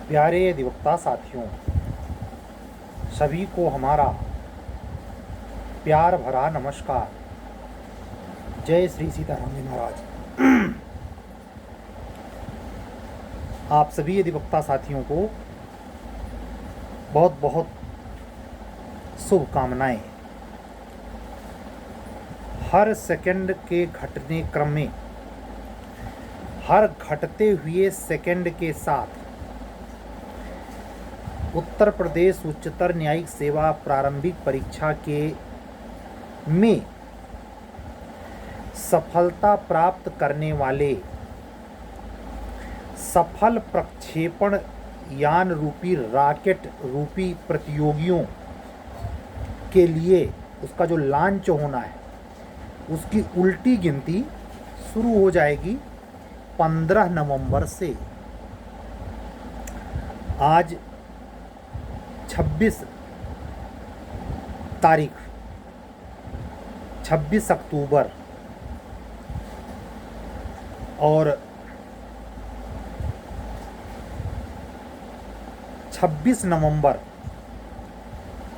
प्यारे अधिवक्ता साथियों, सभी को हमारा प्यार भरा नमस्कार। जय श्री सीताराम जी महाराज। आप सभी अधिवक्ता साथियों को बहुत बहुत शुभकामनाएं। हर सेकंड के घटने क्रम में, हर घटते हुए सेकंड के साथ उत्तर प्रदेश उच्चतर न्यायिक सेवा प्रारंभिक परीक्षा में सफलता प्राप्त करने वाले सफल प्रक्षेपण यान रूपी रॉकेट रूपी प्रतियोगियों के लिए उसका जो लॉन्च होना है उसकी उल्टी गिनती शुरू हो जाएगी 15 नवंबर से। आज 26 तारीख, 26 अक्टूबर और 26 नवंबर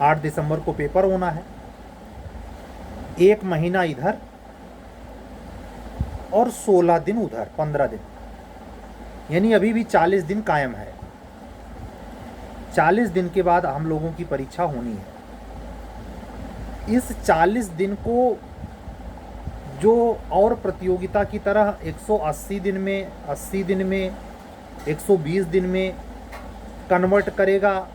8 दिसंबर को पेपर होना है। एक महीना इधर और 16 दिन उधर, 15 दिन, यानी अभी भी 40 दिन कायम है। 40 दिन के बाद हम लोगों की परीक्षा होनी है। इस 40 दिन को जो और प्रतियोगिता की तरह 180 दिन में, 80 दिन में, 120 दिन में कन्वर्ट करेगा,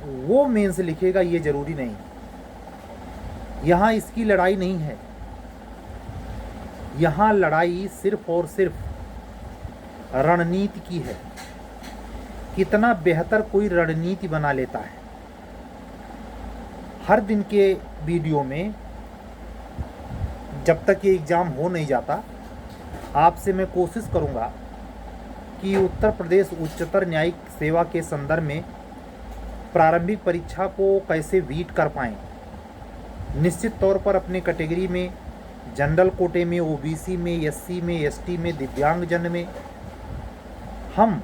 वो मेंस लिखेगा, ये ज़रूरी नहीं। यहाँ इसकी लड़ाई नहीं है। यहाँ लड़ाई सिर्फ और सिर्फ रणनीति की है। कितना बेहतर कोई रणनीति बना लेता है। हर दिन के वीडियो में, जब तक ये एग्ज़ाम हो नहीं जाता, आपसे मैं कोशिश करूँगा कि उत्तर प्रदेश उच्चतर न्यायिक सेवा के संदर्भ में प्रारंभिक परीक्षा को कैसे बीट कर पाएँ। निश्चित तौर पर अपने कैटेगरी में, जनरल कोटे में, ओबीसी में, एससी में, एसटी में, दिव्यांगजन में हम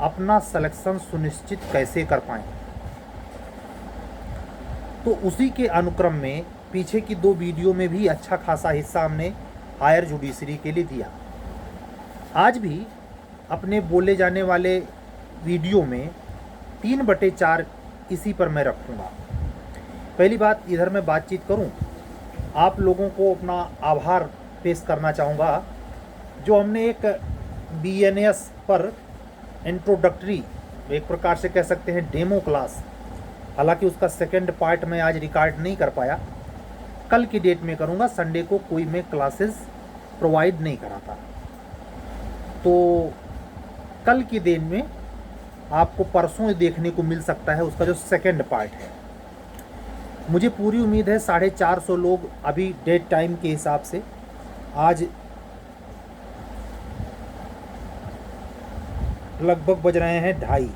अपना सिलेक्शन सुनिश्चित कैसे कर पाएँ। तो उसी के अनुक्रम में पीछे की 2 वीडियो में भी अच्छा खासा हिस्सा हमने हायर जुडिशरी के लिए दिया। आज भी अपने बोले जाने वाले वीडियो में 3/4 इसी पर मैं रखूँगा। पहली बात, इधर मैं बातचीत करूँ, आप लोगों को अपना आभार पेश करना चाहूँगा। जो हमने एक BNS पर इंट्रोडक्टरी, एक प्रकार से कह सकते हैं डेमो क्लास, हालांकि उसका सेकंड पार्ट मैं आज रिकॉर्ड नहीं कर पाया, कल की डेट में करूँगा। संडे को कोई मैं क्लासेस प्रोवाइड नहीं कराता, तो कल की दिन में आपको परसों देखने को मिल सकता है उसका जो सेकंड पार्ट है। मुझे पूरी उम्मीद है 450 लोग अभी डेट टाइम के हिसाब से, आज लगभग बज रहे हैं 2:30,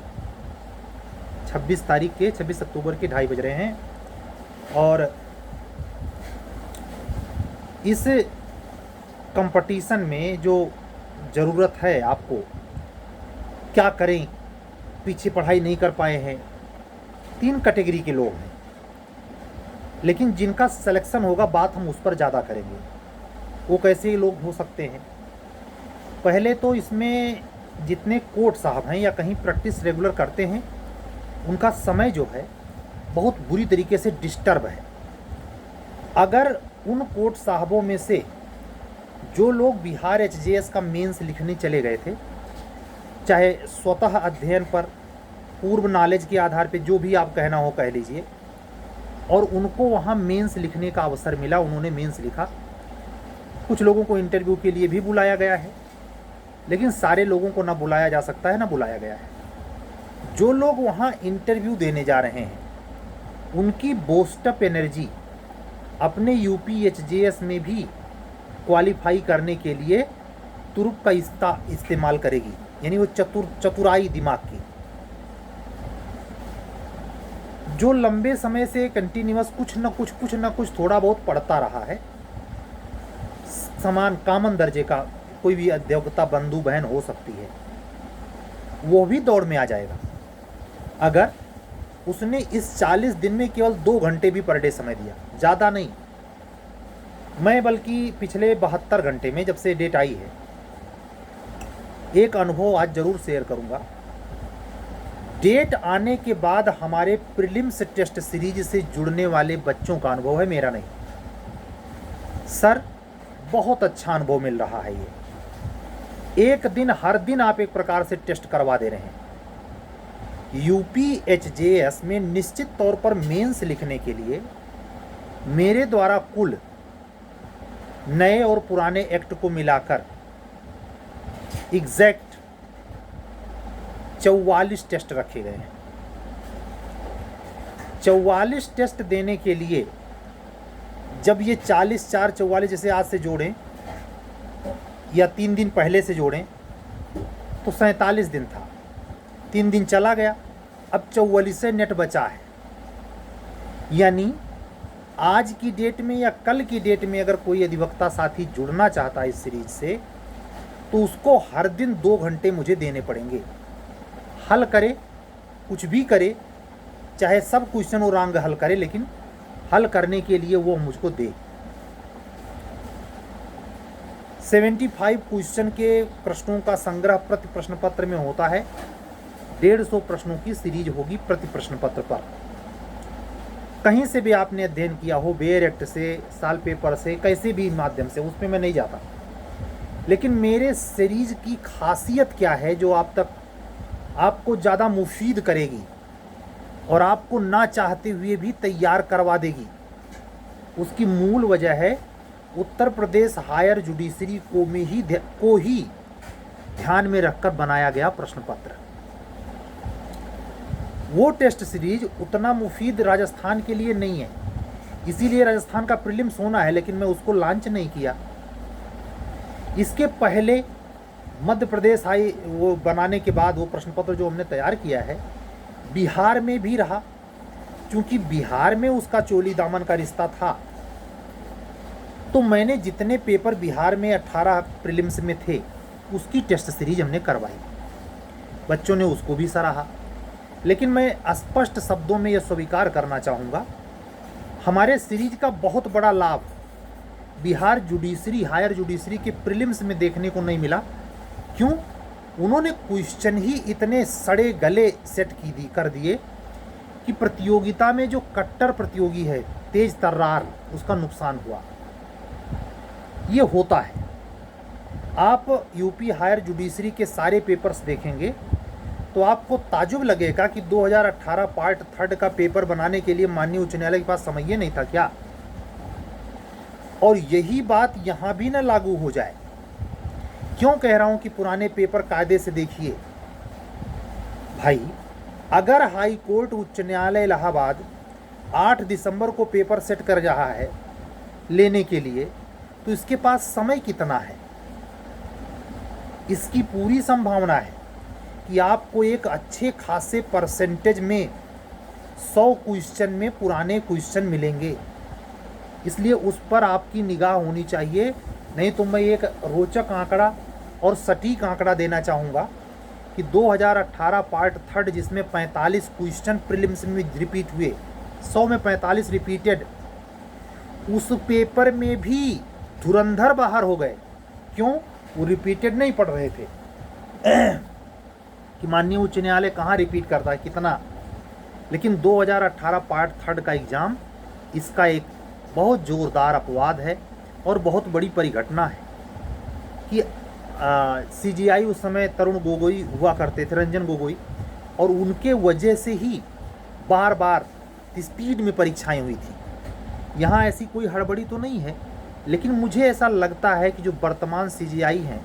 26 तारीख के, 26 अक्टूबर के 2:30 बज रहे हैं। और इस कंपटीशन में जो ज़रूरत है आपको, क्या करें, पीछे पढ़ाई नहीं कर पाए हैं, 3 कैटेगरी के लोग हैं, लेकिन जिनका सिलेक्शन होगा बात हम उस पर ज़्यादा करेंगे। वो कैसे लोग हो सकते हैं? पहले तो इसमें जितने कोर्ट साहब हैं या कहीं प्रैक्टिस रेगुलर करते हैं, उनका समय जो है बहुत बुरी तरीके से डिस्टर्ब है। अगर उन कोर्ट साहबों में से जो लोग बिहार HJS का मेंस लिखने चले गए थे, चाहे स्वतः अध्ययन पर, पूर्व नॉलेज के आधार पे, जो भी आप कहना हो कह लीजिए, और उनको वहाँ मेंस लिखने का अवसर मिला, उन्होंने मेंस लिखा। कुछ लोगों को इंटरव्यू के लिए भी बुलाया गया है, लेकिन सारे लोगों को ना बुलाया जा सकता है, ना बुलाया गया है। जो लोग वहाँ इंटरव्यू देने जा रहे हैं, उनकी बूस्टअप एनर्जी अपने यूपी HJS में भी क्वालिफाई करने के लिए तुरुप का इस्तेमाल करेगी, यानी वो चतुराई दिमाग की। जो लंबे समय से कंटिन्यूअस कुछ न कुछ थोड़ा बहुत पढ़ता रहा है, समान कामन दर्जे का कोई भी अधिवक्ता बंधु बहन हो सकती है, वो भी दौड़ में आ जाएगा। अगर उसने इस 40 दिन में केवल 2 घंटे भी पर डे समय दिया, ज़्यादा नहीं, मैं बल्कि पिछले 72 घंटे में जब से डेट आई है एक अनुभव आज ज़रूर शेयर करूंगा। डेट आने के बाद हमारे प्रीलिम्स टेस्ट सीरीज से जुड़ने वाले बच्चों का अनुभव है, मेरा नहीं। सर बहुत अच्छा अनुभव मिल रहा है ये। एक दिन हर दिन आप एक प्रकार से टेस्ट करवा दे रहे हैं। यूपीएचजेएस में निश्चित तौर पर मेंस लिखने के लिए मेरे द्वारा कुल नए और पुराने एक्ट को मिलाकर एग्जैक्ट 44 टेस्ट रखे गए हैं। 44 टेस्ट देने के लिए जब ये 40 4 44 जैसे आज से जोड़ें या 3 दिन पहले से जोड़ें तो 47 दिन था, 3 दिन चला गया, अब 44 से नेट बचा है। यानी आज की डेट में या कल की डेट में अगर कोई अधिवक्ता साथी जुड़ना चाहता है इस सीरीज से तो उसको हर दिन 2 घंटे मुझे देने पड़ेंगे। हल करे, कुछ भी करे, चाहे सब क्वेश्चन और रंग हल करे, लेकिन हल करने के लिए वो मुझको दे। 75 क्वेश्चन के प्रश्नों का संग्रह प्रति प्रश्न पत्र में होता है। 150 प्रश्नों की सीरीज होगी प्रति प्रश्न पत्र पर। कहीं से भी आपने अध्ययन किया हो, बेयर एक्ट से, साल पेपर से, कैसे भी माध्यम से, उसमें मैं नहीं जाता। लेकिन मेरे सीरीज की खासियत क्या है जो आप तक आपको ज़्यादा मुफीद करेगी और आपको ना चाहते हुए भी तैयार करवा देगी, उसकी मूल वजह है उत्तर प्रदेश हायर जुडिशरी को ही ध्यान में रखकर बनाया गया प्रश्न पत्र। वो टेस्ट सीरीज उतना मुफीद राजस्थान के लिए नहीं है, इसीलिए राजस्थान का प्रीलिम्स होना है, लेकिन मैं उसको लॉन्च नहीं किया। इसके पहले मध्य प्रदेश वो बनाने के बाद वो प्रश्न पत्र जो हमने तैयार किया है बिहार में भी रहा, क्योंकि बिहार में उसका चोली दामन का रिश्ता था। तो मैंने जितने पेपर बिहार में 18 प्रीलिम्स में थे उसकी टेस्ट सीरीज हमने करवाई, बच्चों ने उसको भी सराहा। लेकिन मैं स्पष्ट शब्दों में यह स्वीकार करना चाहूँगा, हमारे सीरीज का बहुत बड़ा लाभ बिहार जुडिशरी हायर जुडिशरी के प्रीलिम्स में देखने को नहीं मिला। क्यों? उन्होंने क्वेश्चन ही इतने सड़े गले सेट कर दिए कि प्रतियोगिता में जो कट्टर प्रतियोगी है, तेज तर्रार, उसका नुकसान हुआ। ये होता है। आप यूपी हायर जुडिशरी के सारे पेपर्स देखेंगे तो आपको ताजुब लगेगा कि 2018 पार्ट 3 का पेपर बनाने के लिए माननीय उच्च न्यायालय के पास समय ही नहीं था क्या? और यही बात यहाँ भी न लागू हो जाए। क्यों कह रहा हूँ कि पुराने पेपर कायदे से देखिए भाई। अगर हाई कोर्ट उच्च न्यायालय इलाहाबाद 8 दिसंबर को पेपर सेट कर रहा है लेने के लिए, तो इसके पास समय कितना है? इसकी पूरी संभावना है कि आपको एक अच्छे खासे परसेंटेज में 100 क्वेश्चन में पुराने क्वेश्चन मिलेंगे, इसलिए उस पर आपकी निगाह होनी चाहिए। नहीं तो मैं एक रोचक आंकड़ा और सटीक आंकड़ा देना चाहूँगा कि 2018 पार्ट 3 जिसमें 45 क्वेश्चन प्रीलिम्स में रिपीट हुए, 100 में 45 रिपीटेड, उस पेपर में भी धुरंधर बाहर हो गए। क्यों? वो रिपीटेड नहीं पढ़ रहे थे कि माननीय उच्च न्यायालय कहाँ रिपीट करता है, कितना। लेकिन 2018 पार्ट 3 का एग्ज़ाम इसका एक बहुत ज़ोरदार अपवाद है और बहुत बड़ी परिघटना है कि CGI उस समय तरुण गोगोई हुआ करते थे, रंजन गोगोई, और उनके वजह से ही बार बार स्पीड में परीक्षाएं हुई थी। यहाँ ऐसी कोई हड़बड़ी तो नहीं है, लेकिन मुझे ऐसा लगता है कि जो वर्तमान CGI हैं,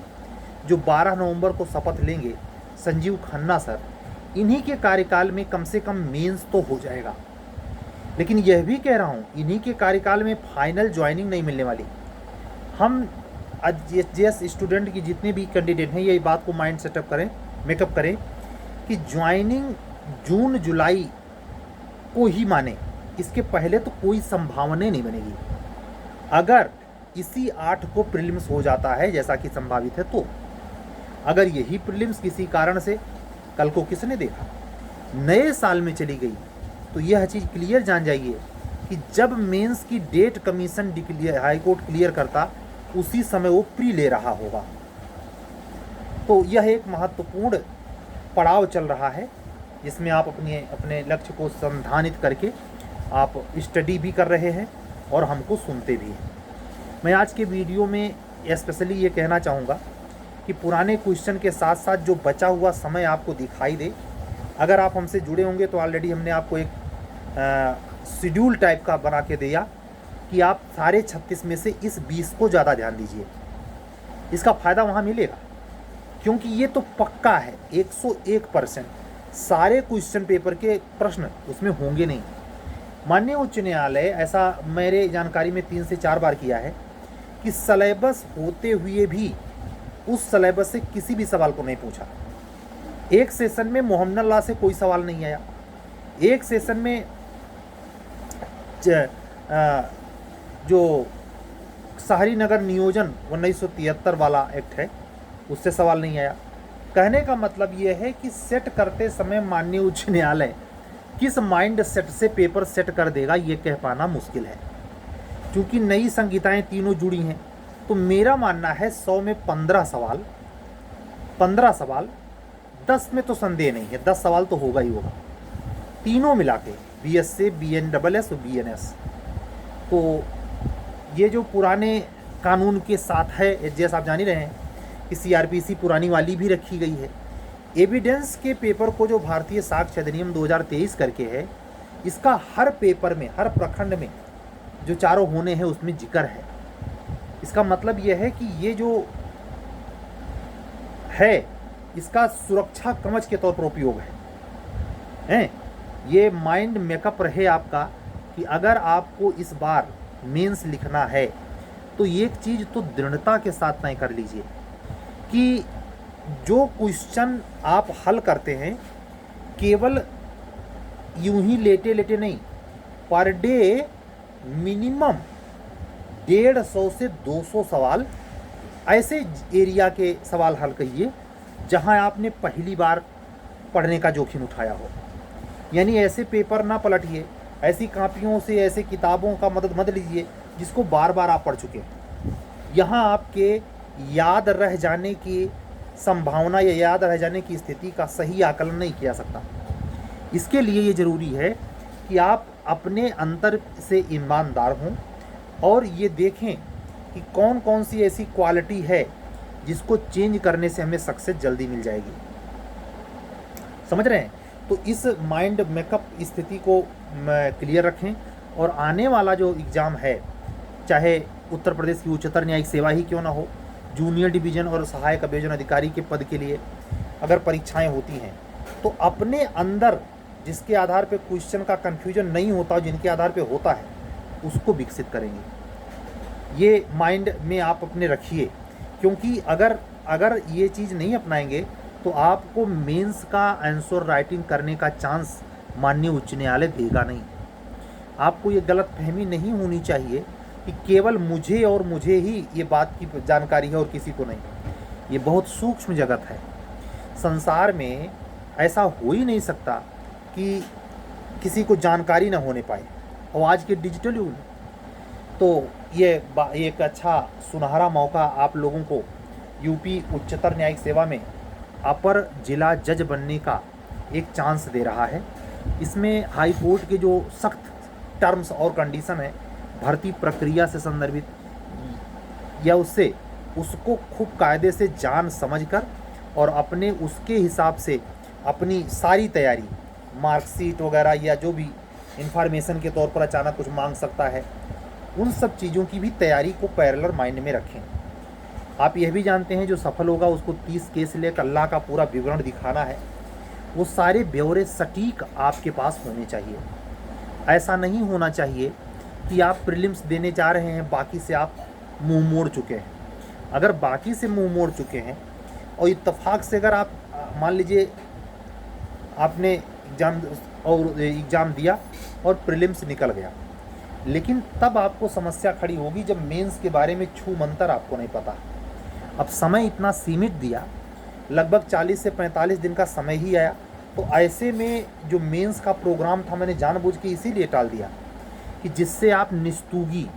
जो 12 नवंबर को शपथ लेंगे, संजीव खन्ना सर, इन्हीं के कार्यकाल में कम से कम मेंस तो हो जाएगा। लेकिन यह भी कह रहा हूँ, इन्हीं के कार्यकाल में फाइनल ज्वाइनिंग नहीं मिलने वाली। हम जिस स्टूडेंट की जितने भी कैंडिडेट हैं, यही बात को माइंड सेटअप करें, मेकअप करें कि ज्वाइनिंग जून जुलाई को ही माने, इसके पहले तो कोई संभावना नहीं बनेगी। अगर इसी 8 को प्रीलिम्स हो जाता है जैसा कि संभावित है, तो अगर यही प्रीलिम्स किसी कारण से, कल को किसने देखा, नए साल में चली गई तो यह चीज़ क्लियर जान जाइए कि जब मेंस की date commission high court clear करता उसी समय वो प्री ले रहा होगा। तो यह एक महत्वपूर्ण पड़ाव चल रहा है जिसमें आप अपने लक्ष्य को संधानित करके आप स्टडी भी कर रहे हैं और हमको सुनते भी हैं। मैं आज के वीडियो में स्पेशली ये कहना चाहूँगा कि पुराने क्वेश्चन के साथ साथ जो बचा हुआ समय आपको दिखाई दे, अगर आप हमसे जुड़े होंगे तो ऑलरेडी हमने आपको एक शेड्यूल टाइप का बना के दिया कि आप सारे 36 में से इस 20 को ज़्यादा ध्यान दीजिए। इसका फ़ायदा वहाँ मिलेगा क्योंकि ये तो पक्का है 101% सारे क्वेश्चन पेपर के प्रश्न उसमें होंगे नहीं। माननीय उच्च न्यायालय ऐसा मेरे जानकारी में 3 से 4 बार किया है कि सिलेबस होते हुए भी उस सिलेबस से किसी भी सवाल को नहीं पूछा। एक सेशन में मोहम्मद ला से कोई सवाल नहीं आया, एक सेशन में जो शहरी नगर नियोजन 1973 वाला एक्ट है उससे सवाल नहीं आया। कहने का मतलब ये है कि सेट करते समय माननीय उच्च न्यायालय किस माइंड सेट से पेपर सेट कर देगा ये कह पाना मुश्किल है, क्योंकि नई संहिताएं तीनों जुड़ी हैं। तो मेरा मानना है 100 में 15 सवाल 10 में तो संदेह नहीं है, 10 सवाल तो होगा ही होगा, तीनों मिला के BSA BNSS और BNS। तो ये जो पुराने कानून के साथ है, जैसा आप जान ही रहे हैं कि CRPC पुरानी वाली भी रखी गई है। एविडेंस के पेपर को जो भारतीय साक्ष्य अधिनियम 2023 करके है, इसका हर पेपर में हर प्रखंड में जो चारों होने हैं उसमें जिक्र है। इसका मतलब यह है कि ये जो है इसका सुरक्षा कवच के तौर पर उपयोग है। ये माइंड मेकअप रहे आपका कि अगर आपको इस बार मेंस लिखना है तो एक चीज़ तो दृढ़ता के साथ तय कर लीजिए कि जो क्वेश्चन आप हल करते हैं केवल यूं ही लेटे लेटे नहीं, पर डे मिनिमम 150 से 200 सवाल ऐसे एरिया के सवाल हल करिए जहां आपने पहली बार पढ़ने का जोखिम उठाया हो। यानी ऐसे पेपर ना पलटिए, ऐसी कापियों से ऐसे किताबों का मदद मत लीजिए जिसको बार बार आप पढ़ चुके हैं। यहाँ आपके याद रह जाने की संभावना या याद रह जाने की स्थिति का सही आकलन नहीं किया सकता। इसके लिए ये ज़रूरी है कि आप अपने अंतर से ईमानदार हों और ये देखें कि कौन कौन सी ऐसी क्वालिटी है जिसको चेंज करने से हमें सक्सेस जल्दी मिल जाएगी। समझ रहे हैं? तो इस माइंड मेकअप स्थिति को क्लियर रखें और आने वाला जो एग्ज़ाम है, चाहे उत्तर प्रदेश की उच्चतर न्यायिक सेवा ही क्यों ना हो, जूनियर डिवीज़न और सहायक अभियोजन अधिकारी के पद के लिए अगर परीक्षाएं होती हैं तो अपने अंदर जिसके आधार पे क्वेश्चन का कन्फ्यूजन नहीं होता और जिनके आधार पे होता है उसको विकसित करेंगे। ये माइंड में आप अपने रखिए, क्योंकि अगर ये चीज़ नहीं अपनाएंगे तो आपको मेंस का आंसर राइटिंग करने का चांस माननीय उच्च न्यायालय देगा नहीं। आपको ये गलतफहमी नहीं होनी चाहिए कि केवल मुझे और मुझे ही ये बात की जानकारी है और किसी को नहीं। ये बहुत सूक्ष्म जगत है। संसार में ऐसा हो ही नहीं सकता कि किसी को जानकारी ना होने पाए, और आज के डिजिटल युग में तो ये एक अच्छा सुनहरा मौका आप लोगों को यूपी उच्चतर न्यायिक सेवा में अपर जिला जज बनने का एक चांस दे रहा है। इसमें हाई कोर्ट के जो सख्त टर्म्स और कंडीशन है भर्ती प्रक्रिया से संदर्भित या उसको खूब कायदे से जान समझकर और अपने उसके हिसाब से अपनी सारी तैयारी, मार्कशीट वगैरह या जो भी इंफॉर्मेशन के तौर पर अचानक कुछ मांग सकता है, उन सब चीज़ों की भी तैयारी को पैरेलल माइंड में रखें। आप यह भी जानते हैं जो सफल होगा उसको 30 केस लेकर अल्लाह का पूरा विवरण दिखाना है। वो सारे ब्यौरे सटीक आपके पास होने चाहिए। ऐसा नहीं होना चाहिए कि आप प्रीलिम्स देने जा रहे हैं, बाकी से आप मुंह मोड़ चुके हैं। अगर बाकी से मुंह मोड़ चुके हैं और इत्तेफाक से अगर आप मान लीजिए आपने एग्ज़ाम दिया और प्रीलिम्स निकल गया, लेकिन तब आपको समस्या खड़ी होगी जब मेंस के बारे में छू मंतर आपको नहीं पता। अब समय इतना सीमित दिया, लगभग 40 से 45 दिन का समय ही आया तो ऐसे में जो मेंस का प्रोग्राम था मैंने जानबूझ के इसीलिए टाल दिया कि जिससे आप निस्तुगी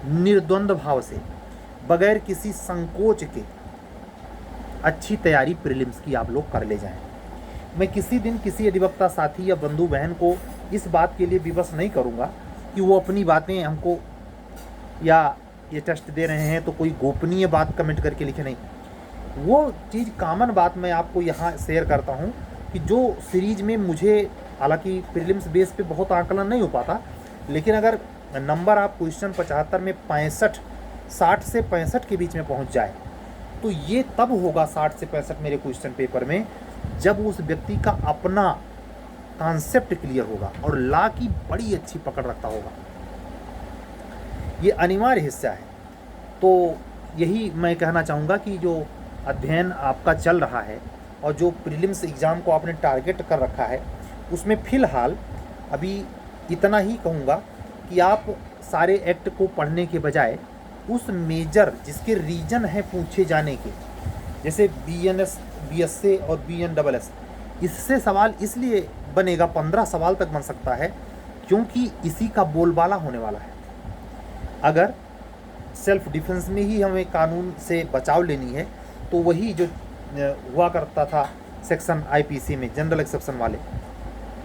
निर्द्वंद्व भाव से बगैर किसी संकोच के अच्छी तैयारी प्रीलिम्स की आप लोग कर ले जाएं। मैं किसी दिन किसी अधिवक्ता साथी या बंधु बहन को इस बात के लिए विवश नहीं करूंगा कि वो अपनी बातें हमको या ये टेस्ट दे रहे हैं तो कोई गोपनीय बात कमेंट करके लिखे, नहीं। वो चीज़ कॉमन बात मैं आपको यहाँ शेयर करता हूँ कि जो सीरीज में मुझे हालांकि प्रीलिम्स बेस पे बहुत आकलन नहीं हो पाता, लेकिन अगर नंबर आप क्वेश्चन 75 में 65 60 से 65 के बीच में पहुँच जाए तो ये तब होगा 60 से 65 मेरे क्वेश्चन पेपर में जब उस व्यक्ति का अपना कॉन्सेप्ट क्लियर होगा और लॉ की बड़ी अच्छी पकड़ रखता होगा। ये अनिवार्य हिस्सा है। तो यही मैं कहना चाहूँगा कि जो अध्ययन आपका चल रहा है और जो प्रीलिम्स एग्ज़ाम को आपने टारगेट कर रखा है उसमें फ़िलहाल अभी इतना ही कहूँगा कि आप सारे एक्ट को पढ़ने के बजाय उस मेजर जिसके रीजन है पूछे जाने के, जैसे BNS BSA और BNSS, इससे सवाल इसलिए बनेगा 15 सवाल तक बन सकता है क्योंकि इसी का बोलबाला होने वाला है। अगर सेल्फ डिफेंस में ही हमें कानून से बचाव लेनी है तो वही जो हुआ करता था सेक्शन IPC में जनरल एक्सेप्शन वाले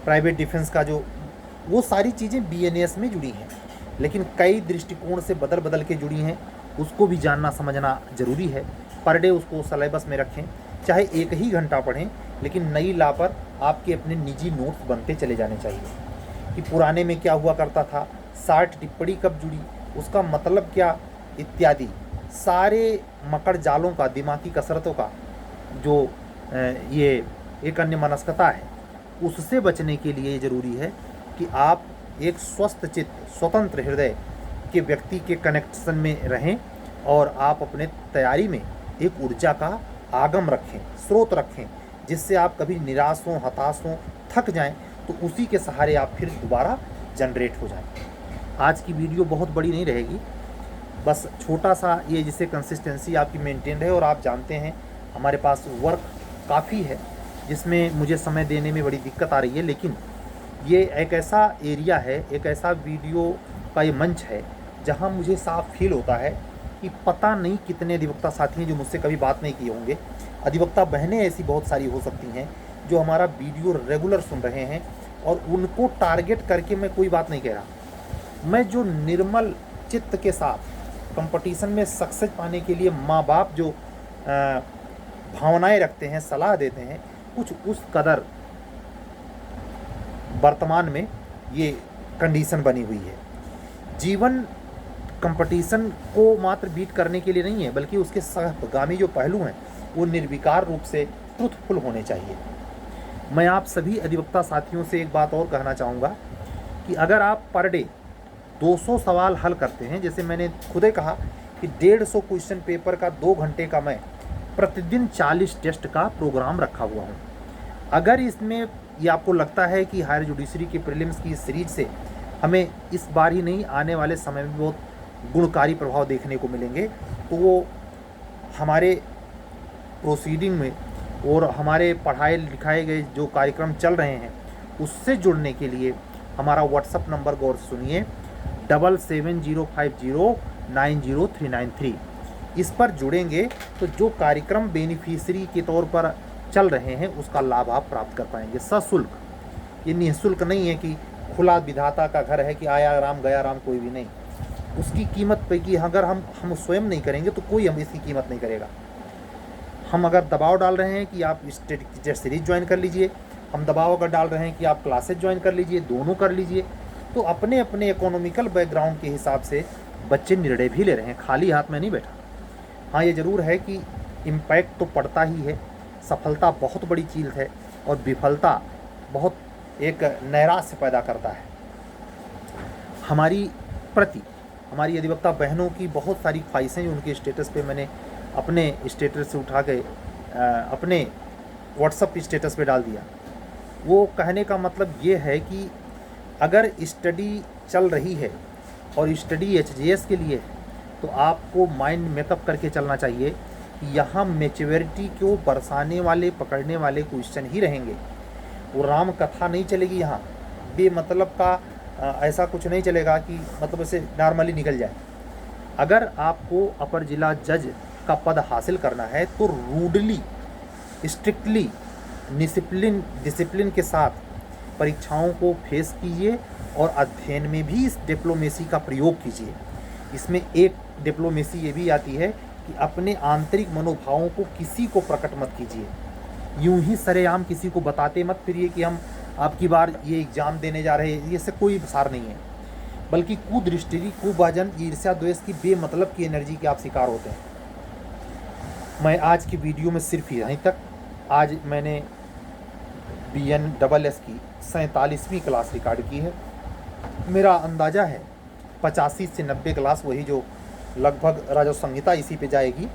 प्राइवेट डिफेंस का जो वो सारी चीज़ें BNS में जुड़ी हैं, लेकिन कई दृष्टिकोण से बदल बदल के जुड़ी हैं, उसको भी जानना समझना ज़रूरी है। पर डे उसको सिलेबस में रखें, चाहे 1 ही घंटा पढ़ें, लेकिन नई लॉ पर आपके अपने निजी नोट्स बनते चले जाने चाहिए कि पुराने में क्या हुआ करता था, 60 टिप्पणी कब जुड़ी, उसका मतलब क्या, इत्यादि सारे मकड़ जालों का, दिमागी कसरतों का जो ये एक अन्य मनस्कता है उससे बचने के लिए ज़रूरी है कि आप एक स्वस्थ चित्त स्वतंत्र हृदय के व्यक्ति के कनेक्शन में रहें और आप अपने तैयारी में एक ऊर्जा का आगम रखें, स्रोत रखें, जिससे आप कभी निराश हों, हताश हों, थक जाएं तो उसी के सहारे आप फिर दोबारा जनरेट हो जाएं। आज की वीडियो बहुत बड़ी नहीं रहेगी, बस छोटा सा ये जिससे कंसिस्टेंसी आपकी मेंटेन रहे। और आप जानते हैं हमारे पास वर्क काफ़ी है जिसमें मुझे समय देने में बड़ी दिक्कत आ रही है, लेकिन ये एक ऐसा एरिया है, एक ऐसा वीडियो का ये मंच है जहाँ मुझे साफ फील होता है कि पता नहीं कितने अधिवक्ता साथी हैं जो मुझसे कभी बात नहीं किए होंगे। अधिवक्ता बहनें ऐसी बहुत सारी हो सकती हैं जो हमारा वीडियो रेगुलर सुन रहे हैं और उनको टारगेट करके मैं कोई बात नहीं कह रहा। मैं जो निर्मल चित्त के साथ कंपटीशन में सक्सेस पाने के लिए माँ बाप जो भावनाएं रखते हैं, सलाह देते हैं, कुछ उस कदर वर्तमान में ये कंडीशन बनी हुई है। जीवन कंपटीशन को मात्र बीट करने के लिए नहीं है, बल्कि उसके सहगामी जो पहलू हैं वो निर्विकार रूप से ट्रुथफुल होने चाहिए। मैं आप सभी अधिवक्ता साथियों से एक बात और कहना चाहूँगा कि अगर आप पर डे 200 सवाल हल करते हैं, जैसे मैंने खुदे कहा कि 150 क्वेश्चन पेपर का 2 घंटे का मैं प्रतिदिन 40 टेस्ट का प्रोग्राम रखा हुआ हूँ। अगर इसमें ये आपको लगता है कि हायर जुडिशरी के प्रीलिम्स की सीरीज से हमें इस बार ही नहीं, आने वाले समय में बहुत गुणकारी प्रभाव देखने को मिलेंगे, तो वो हमारे प्रोसीडिंग में और हमारे पढ़ाए लिखाए गए जो कार्यक्रम चल रहे हैं उससे जुड़ने के लिए हमारा व्हाट्सअप नंबर गौर से सुनिए 7705090393। इस पर जुड़ेंगे तो जो कार्यक्रम बेनिफिशियरी के तौर पर चल रहे हैं उसका लाभ आप प्राप्त कर पाएंगे सशुल्क। ये निःशुल्क नहीं है कि खुला विधाता का घर है कि आया राम गया राम, कोई भी नहीं। उसकी कीमत पे कि अगर हम स्वयं नहीं करेंगे तो कोई हम इसकी कीमत नहीं करेगा। हम अगर दबाव डाल रहे हैं कि आप स्टेट सीरीज ज्वाइन कर लीजिए, हम दबाव अगर डाल रहे हैं कि आप क्लासेज ज्वाइन कर लीजिए, दोनों कर लीजिए, तो अपने अपने इकोनॉमिकल बैकग्राउंड के हिसाब से बच्चे निर्णय भी ले रहे हैं, खाली हाथ में नहीं बैठा। हाँ, ये ज़रूर है कि इम्पैक्ट तो पड़ता ही है, सफलता बहुत बड़ी चीज़ है और विफलता बहुत एक नैराश्य पैदा करता है। हमारी प्रति हमारी अधिवक्ता बहनों की बहुत सारी ख्वाहिशें जो उनके स्टेटस पे मैंने अपने स्टेटस से उठा के अपने व्हाट्सअप स्टेटस पे डाल दिया। वो कहने का मतलब ये है कि अगर स्टडी चल रही है और स्टडी HJS के लिए है तो आपको माइंड मेकअप करके चलना चाहिए कि यहाँ मैच्योरिटी को बरसाने वाले, पकड़ने वाले क्वेश्चन ही रहेंगे। वो राम कथा नहीं चलेगी यहाँ, बेमतलब का ऐसा कुछ नहीं चलेगा कि मतलब ऐसे नॉर्मली निकल जाए। अगर आपको अपर जिला जज का पद हासिल करना है तो रूडली, स्ट्रिक्टली, डिसिप्लिन के साथ परीक्षाओं को फेस कीजिए और अध्ययन में भी इस डिप्लोमेसी का प्रयोग कीजिए। इसमें एक डिप्लोमेसी ये भी आती है कि अपने आंतरिक मनोभावों को किसी को प्रकट मत कीजिए, यूं ही सरेआम किसी को बताते मत फिरिए कि हम आपकी बार ये एग्ज़ाम देने जा रहे हैं। इससे कोई सार नहीं है, बल्कि कुदृष्टि, कुभाजन, ईर्ष्या, द्वेष की बेमतलब की एनर्जी के आप शिकार होते हैं। मैं आज की वीडियो में सिर्फ यहीं तक। आज मैंने BNSS की 47वीं क्लास रिकॉर्ड की है। मेरा अंदाज़ा है 85 से 90 क्लास, वही जो लगभग राजस्व संहिता इसी पे जाएगी,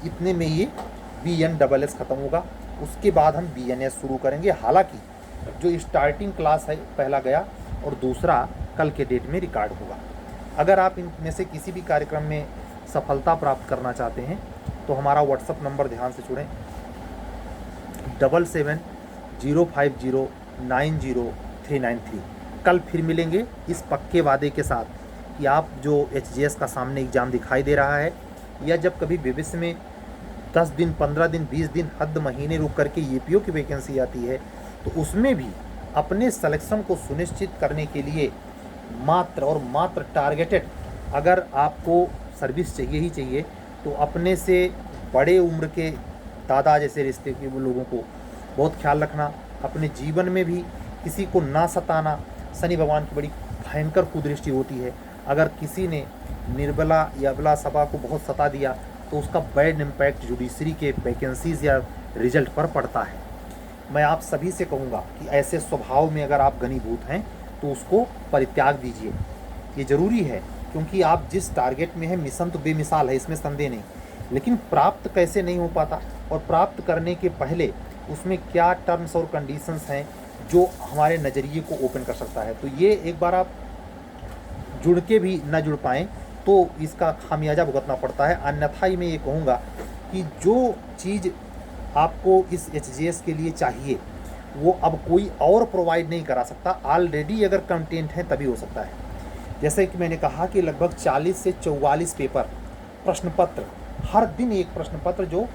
इतने में ये BNSS ख़त्म होगा। उसके बाद हम BNS शुरू करेंगे। हालांकि जो स्टार्टिंग क्लास है पहला गया और दूसरा कल के डेट में रिकॉर्ड होगा। अगर आप इनमें से किसी भी कार्यक्रम में सफलता प्राप्त करना चाहते हैं तो हमारा व्हाट्सअप नंबर ध्यान से जुड़ें, 7705090393। कल फिर मिलेंगे इस पक्के वादे के साथ कि आप जो HGS का सामने एग्ज़ाम दिखाई दे रहा है, या जब कभी भविष्य में 10 दिन, 15 दिन, 20 दिन, हद महीने रुक करके EPO की वैकेंसी आती है, तो उसमें भी अपने सिलेक्शन को सुनिश्चित करने के लिए मात्र और मात्र टारगेटेड, अगर आपको सर्विस चाहिए ही चाहिए तो अपने से बड़े उम्र के दादा जैसे रिश्ते के वो लोगों को बहुत ख्याल रखना। अपने जीवन में भी किसी को ना सताना। शनि भगवान की बड़ी भयंकर कुदृष्टि होती है। अगर किसी ने निर्बला या अबला सभा को बहुत सता दिया तो उसका बैड इम्पैक्ट जुडिशरी के वैकेंसीज या रिजल्ट पर पड़ता है। मैं आप सभी से कहूँगा कि ऐसे स्वभाव में अगर आप घनीभूत हैं तो उसको परित्याग दीजिए। ये ज़रूरी है, क्योंकि आप जिस टारगेट में हैं, मिशन तो बेमिसाल है, इसमें संदेह नहीं, लेकिन प्राप्त कैसे नहीं हो पाता और प्राप्त करने के पहले उसमें क्या टर्म्स और कंडीशंस हैं जो हमारे नज़रिए को ओपन कर सकता है। तो ये एक बार आप जुड़ के भी ना जुड़ पाएँ तो इसका खामियाजा भुगतना पड़ता है। अन्यथा ही मैं ये कहूँगा कि जो चीज़ आपको इस HGS के लिए चाहिए वो अब कोई और प्रोवाइड नहीं करा सकता। ऑलरेडी अगर कंटेंट है तभी हो सकता है। जैसे कि मैंने कहा कि लगभग 40 से 44 पेपर, प्रश्न पत्र, हर दिन एक प्रश्न पत्र जो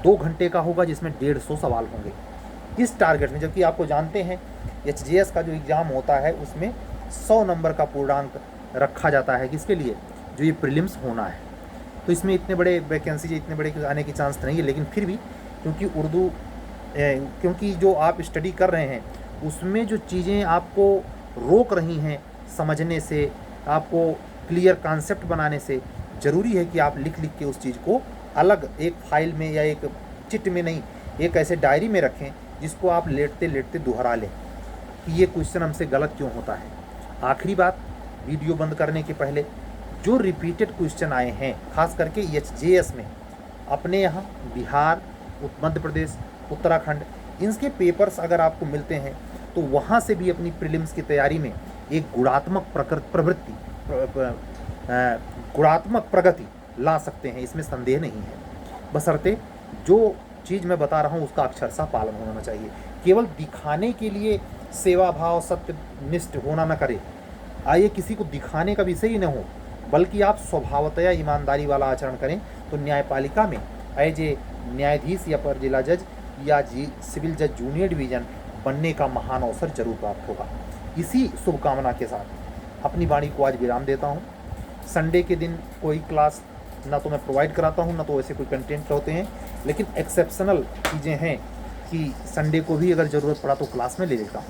2 घंटे का होगा, जिसमें 150 सवाल होंगे इस टारगेट में। जबकि आपको जानते हैं HGS का जो एग्ज़ाम होता है उसमें 100 नंबर का पूर्णांक रखा जाता है, किसके लिए, जो ये प्रीलिम्स होना है। तो इसमें इतने बड़े वैकेंसी, इतने बड़े आने की चांस नहीं है, लेकिन फिर भी क्योंकि जो आप स्टडी कर रहे हैं उसमें जो चीज़ें आपको रोक रही हैं समझने से, आपको क्लियर कॉन्सेप्ट बनाने से, ज़रूरी है कि आप लिख के उस चीज़ को अलग एक फाइल में या एक चिट में नहीं, एक ऐसे डायरी में रखें जिसको आप लेटते लेटते दोहरा लें कि ये क्वेश्चन हमसे गलत क्यों होता है। आखिरी बात, वीडियो बंद करने के पहले जो रिपीटेड क्वेश्चन आए हैं खास करके HGS में, अपने यहाँ बिहार, मध्य प्रदेश, उत्तराखंड, इनके पेपर्स अगर आपको मिलते हैं तो वहाँ से भी अपनी प्रीलिम्स की तैयारी में एक गुणात्मक प्रगति ला सकते हैं, इसमें संदेह नहीं है। बशर्ते जो चीज़ मैं बता रहा हूँ उसका अक्षरशः पालन होना चाहिए। केवल दिखाने के लिए सेवा भाव, सत्यनिष्ठ होना न करे। आइए किसी को दिखाने का विषय ही न हो, बल्कि आप स्वभावतया ईमानदारी वाला आचरण करें तो न्यायपालिका में एज ए न्यायाधीश या अपर जिला जज या सिविल जज जूनियर डिवीज़न बनने का महान अवसर जरूर प्राप्त होगा। इसी शुभकामना के साथ अपनी वाणी को आज विराम देता हूँ। संडे के दिन कोई क्लास ना तो मैं प्रोवाइड कराता हूँ, ना तो ऐसे कोई कंटेंट होते हैं, लेकिन एक्सेप्शनल चीज़ें हैं कि संडे को भी अगर ज़रूरत पड़ा तो क्लास में ले लेता हूँ।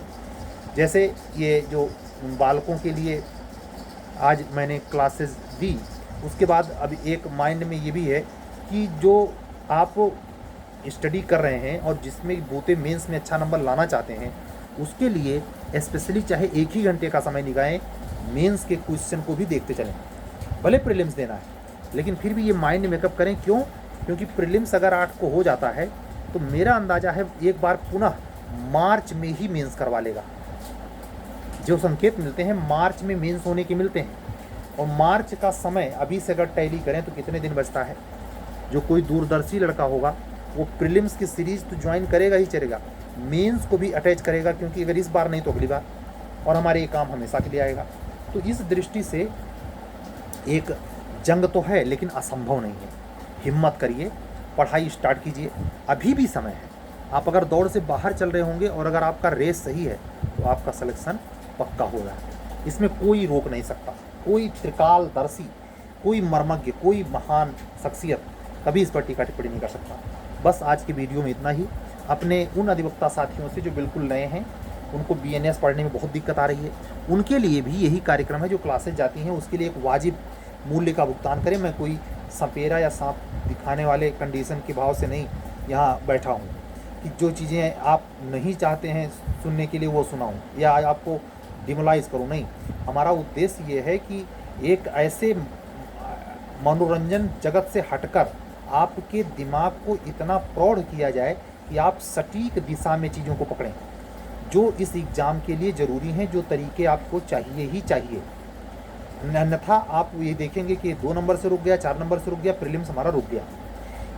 जैसे ये जो बालकों के लिए आज मैंने क्लासेस दी, उसके बाद अब एक माइंड में ये भी है कि जो आप स्टडी कर रहे हैं और जिसमें बोते मेंस में अच्छा नंबर लाना चाहते हैं, उसके लिए स्पेशली चाहे 1 ही घंटे का समय निकालें, मेंस के क्वेश्चन को भी देखते चलें। भले प्रीलिम्स देना है, लेकिन फिर भी ये माइंड मेकअप करें। क्यों? क्योंकि प्रीलिम्स अगर 8 को हो जाता है तो मेरा अंदाज़ा है एक बार पुनः मार्च में ही मेंस करवा लेगा। जो संकेत मिलते हैं मार्च में मेंस होने के मिलते हैं, और मार्च का समय अभी से अगर टैली करें तो कितने दिन बचता है। जो कोई दूरदर्शी लड़का होगा वो प्रीलिम्स की सीरीज़ तो ज्वाइन करेगा ही चलेगा, मेंस को भी अटैच करेगा, क्योंकि अगर इस बार नहीं तो अगली बार, और हमारे ये काम हमेशा के लिए आएगा। तो इस दृष्टि से एक जंग तो है लेकिन असंभव नहीं है। हिम्मत करिए, पढ़ाई स्टार्ट कीजिए, अभी भी समय है। आप अगर दौड़ से बाहर चल रहे होंगे और अगर आपका रेस सही है तो आपका सिलेक्शन पक्का होगा। इसमें कोई रोक नहीं सकता, कोई त्रिकालदर्शी, कोई मर्मज्ञ, कोई महान शख्सियत कभी इस पर टीका टिप्पणी नहीं कर सकता। बस आज की वीडियो में इतना ही। अपने उन अधिवक्ता साथियों से जो बिल्कुल नए हैं, उनको बीएनएस पढ़ने में बहुत दिक्कत आ रही है, उनके लिए भी यही कार्यक्रम है। जो क्लासेज जाती हैं उसके लिए एक वाजिब मूल्य का भुगतान करें। मैं कोई सपेरा या सांप दिखाने वाले कंडीशन के भाव से नहीं यहाँ बैठा हूँ कि जो चीज़ें आप नहीं चाहते हैं सुनने के लिए वो सुनाऊँ या आपको डिमोलाइज करूँ। नहीं, हमारा उद्देश्य ये है कि एक ऐसे मनोरंजन जगत से हटकर आपके दिमाग को इतना प्रौढ़ किया जाए कि आप सटीक दिशा में चीज़ों को पकड़ें जो इस एग्ज़ाम के लिए ज़रूरी हैं, जो तरीके आपको चाहिए ही चाहिए। अन्यथा आप ये देखेंगे कि 2 नंबर से रुक गया, 4 नंबर से रुक गया, प्रीलिम्स हमारा रुक गया।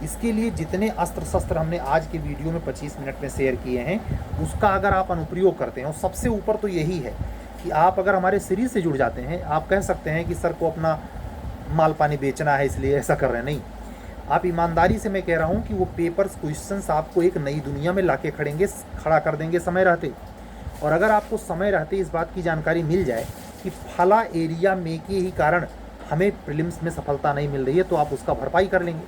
इसके लिए जितने अस्त्र शस्त्र हमने आज के वीडियो में 25 मिनट में शेयर किए हैं, उसका अगर आप अनुप्रयोग करते हैं, और सबसे ऊपर तो यही है कि आप अगर हमारे सीरीज से जुड़ जाते हैं, आप कह सकते हैं कि सर को अपना माल पानी बेचना है इसलिए ऐसा कर रहे हैं। नहीं, आप ईमानदारी से मैं कह रहा हूँ कि वो पेपर्स क्वेश्चंस आपको एक नई दुनिया में लाके खड़ा कर देंगे समय रहते। और अगर आपको समय रहते इस बात की जानकारी मिल जाए कि फला एरिया में के ही कारण हमें प्रीलिम्स में सफलता नहीं मिल रही है, तो आप उसका भरपाई कर लेंगे।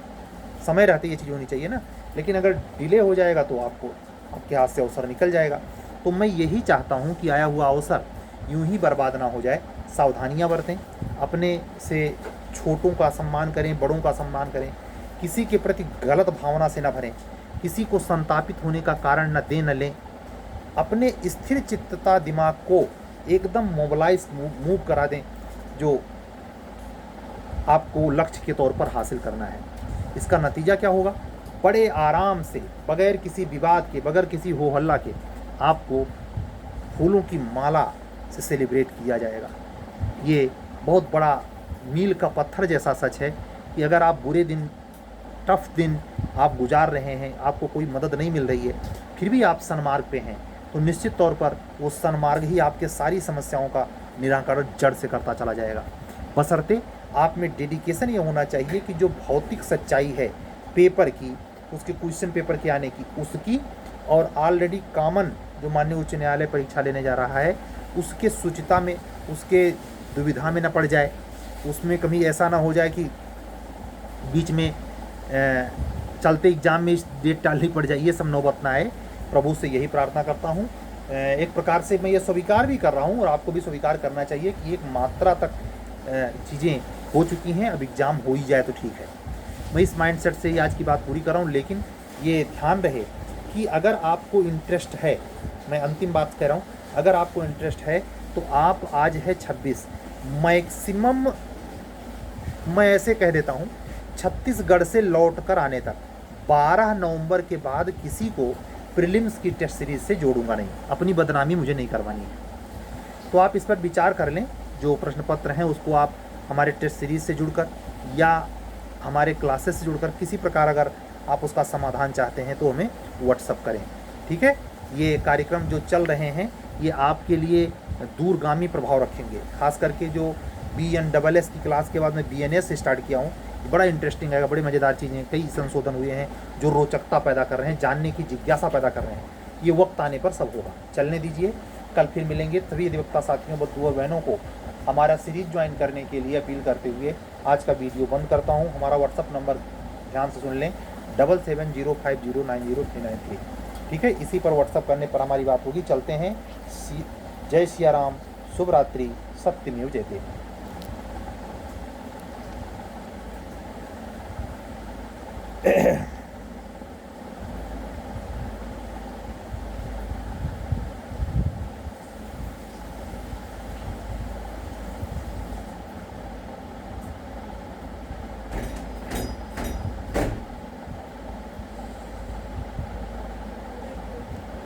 समय रहते ये चीज़ होनी चाहिए ना, लेकिन अगर डिले हो जाएगा तो आपके हाथ से अवसर निकल जाएगा। तो मैं यही चाहता हूँ कि आया हुआ अवसर यूं ही बर्बाद ना हो जाए। सावधानियाँ बरतें, अपने से छोटों का सम्मान करें, बड़ों का सम्मान करें, किसी के प्रति गलत भावना से न भरें, किसी को संतापित होने का कारण न दें न लें। अपने स्थिर चित्तता दिमाग को एकदम मोबिलाइज मूव करा दें जो आपको लक्ष्य के तौर पर हासिल करना है। इसका नतीजा क्या होगा? बड़े आराम से, बगैर किसी विवाद के, बगैर किसी हो हल्ला के आपको फूलों की माला से सेलिब्रेट किया जाएगा। ये बहुत बड़ा मील का पत्थर जैसा सच है कि अगर आप बुरे दिन, टफ दिन आप गुजार रहे हैं, आपको कोई मदद नहीं मिल रही है, फिर भी आप सन्मार्ग पे हैं, तो निश्चित तौर पर वो सन्मार्ग ही आपके सारी समस्याओं का निराकरण जड़ से करता चला जाएगा। बशर्ते आप में डेडिकेशन ये होना चाहिए कि जो भौतिक सच्चाई है पेपर की, उसके क्वेश्चन पेपर के आने की, उसकी, और ऑलरेडी कॉमन जो माननीय उच्च न्यायालय परीक्षा लेने जा रहा है उसके सूचिता में, उसके दुविधा में न पड़ जाए, उसमें कभी ऐसा ना हो जाए कि बीच में चलते एग्ज़ाम में इस डेट टालनी पड़ जाए, ये सब नौबत ना आए। प्रभु से यही प्रार्थना करता हूँ। एक प्रकार से मैं ये स्वीकार भी कर रहा हूँ और आपको भी स्वीकार करना चाहिए कि एक मात्रा तक चीज़ें हो चुकी हैं, अब एग्ज़ाम हो ही जाए तो ठीक है। मैं इस माइंडसेट से ही आज की बात पूरी कर रहा हूँ, लेकिन ये ध्यान रहे कि अगर आपको इंटरेस्ट है, मैं अंतिम बात कह रहा हूँ, अगर आपको इंटरेस्ट है तो आप, आज है 26, मैक्सिमम मैं ऐसे कह देता हूँ छत्तीसगढ़ से लौट कर आने तक 12 नवंबर के बाद किसी को प्रीलिम्स की टेस्ट सीरीज़ से जोड़ूंगा नहीं। अपनी बदनामी मुझे नहीं करवानी है। तो आप इस पर विचार कर लें। जो प्रश्न पत्र हैं उसको आप हमारे टेस्ट सीरीज़ से जुड़कर या हमारे क्लासेस से जुड़कर किसी प्रकार अगर आप उसका समाधान चाहते हैं तो हमें व्हाट्सअप करें, ठीक है। ये कार्यक्रम जो चल रहे हैं ये आपके लिए दूरगामी प्रभाव रखेंगे। खास करके जो BNSS की क्लास के बाद मैं BNS से स्टार्ट किया हूँ, बड़ा इंटरेस्टिंग है, बड़ी मज़ेदार चीज़ें, कई संशोधन हुए हैं जो रोचकता पैदा कर रहे हैं, जानने की जिज्ञासा पैदा कर रहे हैं। ये वक्त आने पर सब होगा, चलने दीजिए। कल फिर मिलेंगे। सभी अधिवक्ता साथियों, बंधुओं और बहनों को हमारा सीरीज ज्वाइन करने के लिए अपील करते हुए आज का वीडियो बंद करता हूँ। हमारा व्हाट्सअप नंबर ध्यान से सुन लें, 7705090393, ठीक है। इसी पर व्हाट्सअप करने पर हमारी बात होगी। चलते हैं। जय सिया राम, शुभ रात्रि, सत्यमेव जयते।